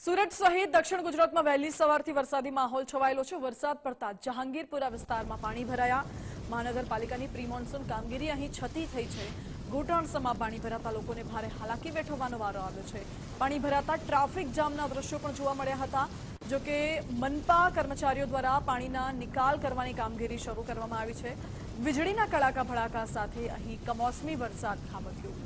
સુરત સહિત દક્ષિણ ગુજરાતમાં વહેલી સવારથી વરસાદી માહોલ છવાયેલો છે। વરસાદ પડતા જહાંગીરપુરા વિસ્તારમાં પાણી ભરાયા। મહાનગરપાલિકાની પ્રી મોન્સૂન કામગીરી અહીં છતી થઈ છે। ઘૂંટણસમાં પાણી ભરાતા લોકોને ભારે હાલાકી વેઠવાનો વારો આવ્યો છે। પાણી ભરાતા ટ્રાફિક જામના દ્રશ્યો પણ જોવા મળ્યા હતા। જો કે મનપા કર્મચારીઓ દ્વારા પાણીના નિકાલ કરવાની કામગીરી શરૂ કરવામાં આવી છે। વીજળીના કડાકા ભડાકા સાથે અહીં કમોસમી વરસાદ ખાબક્યો।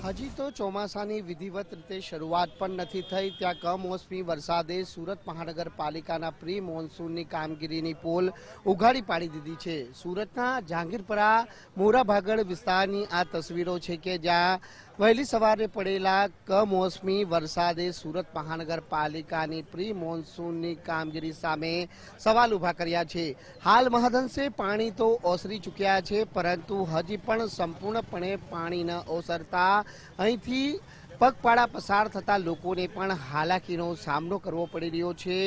હજી તો ચોમાસાની વિધિવત રીતે શરૂઆત પણ નથી થઈ, ત્યાં કમોસમી વરસાદે સુરત મહાનગરપાલિકાના પ્રી મોન્સૂનની કામગીરીની પોલ ઉઘાડી પાડી દીધી છે। સુરતના જહાંગીરપુરા મોરાભાગળ વિસ્તારની આ તસવીરો છે કે જ્યાં વહેલી સવારે પડેલા કમોસમી વરસાદે સુરત મહાનગરપાલિકાની પ્રી મોન્સૂનની કામગીરી સામે સવાલ ઊભા કર્યા છે। હાલ મહદઅંશે પાણી તો ઓસરી ચૂક્યા છે, પરંતુ હજી પણ સંપૂર્ણપણે પાણી ન ઓસરતા અહીંથી પગપાળા પસાર થતા લોકોને પણ હાલાકીનો સામનો કરવો પડી રહ્યો છે।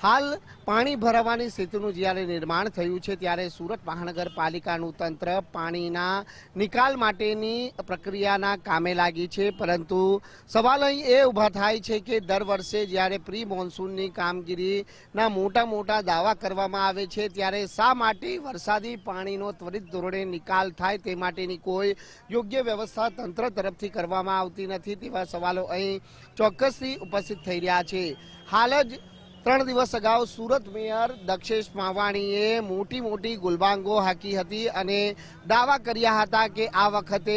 હાલ પાણી ભરાવાની સ્થિતિનું જ્યારે નિર્માણ થયું છે, ત્યારે સુરત મહાનગરપાલિકાનું તંત્ર પાણીના નિકાલ માટેની પ્રક્રિયાના કામે લાગી છે, પરંતુ સવાલ અહીં એ ઊભા થાય છે કે દર વર્ષે જ્યારે પ્રી મોન્સૂનની કામગીરીના મોટા દાવા કરવામાં આવે છે, ત્યારે શા માટે વરસાદી પાણીનો ત્વરિત ધોરણે નિકાલ થાય તે માટેની કોઈ યોગ્ય વ્યવસ્થા તંત્ર તરફથી કરવામાં આવતી નથી, તેવા સવાલો અહીં ચોક્કસથી ઉપસ્થિત થઈ રહ્યા છે। હાલ જ 3 દિવસ અગાઉ સુરત મેયર દક્ષેશ માવાણીએ મોટી ગુલબાંગો હાકી હતી અને દાવા કર્યા હતા કે આ વખતે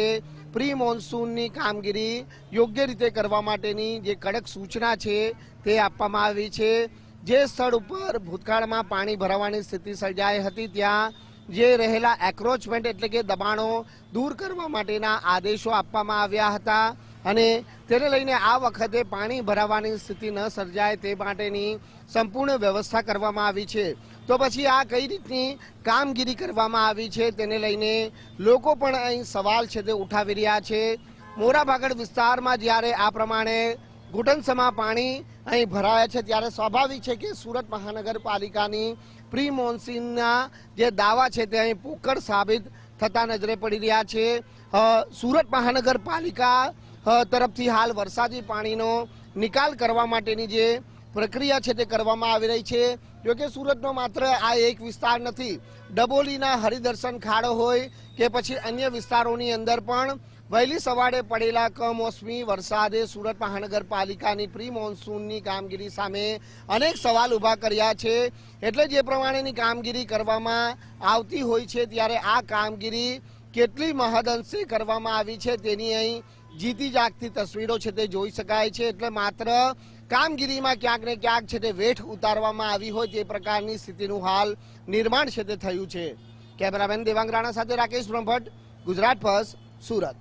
પ્રી મોન્સૂનની કામગીરી યોગ્ય રીતે કરવા માટેની જે કડક સૂચના છે તે આપવામાં આવી છે। જે સ્થળ ઉપર ભૂતકાળમાં પાણી ભરાવાની સ્થિતિ સર્જાઈ હતી, ત્યાં જે રહેલા એક્રોચમેન્ટ એટલે કે દબાણો દૂર કરવા માટેના આદેશો આપવામાં આવ્યા હતા અને તેને લઈને આ વખતે પાણી ભરાવાની સ્થિતિ ન સર્જાય તે માટેની સંપૂર્ણ વ્યવસ્થા કરવામાં આવી છે। તો પછી આ કઈ રીતની કામગીરી કરવામાં આવી છે તેને લઈને લોકો પણ અહીં સવાલ છે તે ઉઠાવી રહ્યા છે। મોરાભાગળ વિસ્તારમાં જ્યારે આ પ્રમાણે ઘૂંટણસમાં પાણી અહીં ભરાયા છે, ત્યારે સ્વાભાવિક છે કે સુરત મહાનગરપાલિકાની પ્રી મોન્સૂનના જે દાવા છે તે અહીં પોકળ સાબિત થતા નજરે પડી રહ્યા છે। સુરત મહાનગરપાલિકા તરફથી હાલ વરસાદી પાણીનો નિકાલ કરવા માટેની જે પ્રક્રિયા છે તે કરવામાં આવી રહી છે। જોકે સુરતનો માત્ર આ એક વિસ્તાર નથી, ડબોલીના હરિદર્શન ખાડો હોય કે પછી અન્ય વિસ્તારોની અંદર પણ વહેલી સવારે પડેલા કમોસમી વરસાદે સુરત મહાનગરપાલિકાની પ્રી મોન્સૂનની કામગીરી સામે અનેક સવાલ ઊભા કર્યા છે। એટલે જે પ્રમાણેની કામગીરી કરવામાં આવતી હોય છે, ત્યારે આ કામગીરી કેટલી મહદઅંશે કરવામાં આવી છે તેની અહીં જીતી જાગતી તસવીરો છે તે જોઈ શકાય છે। એટલે માત્ર કામગીરીમાં ક્યાંક ને ક્યાંક છે તે વેઠ ઉતારવામાં આવી હોય તે પ્રકારની સ્થિતિનું હાલ નિર્માણ છે તે થયું છે। કેમેરામેન દેવાંગ રાણા સાથે રાકેશ બ્રહ્મભટ્ટ, ગુજરાત ફર્સ્ટ, સુરત।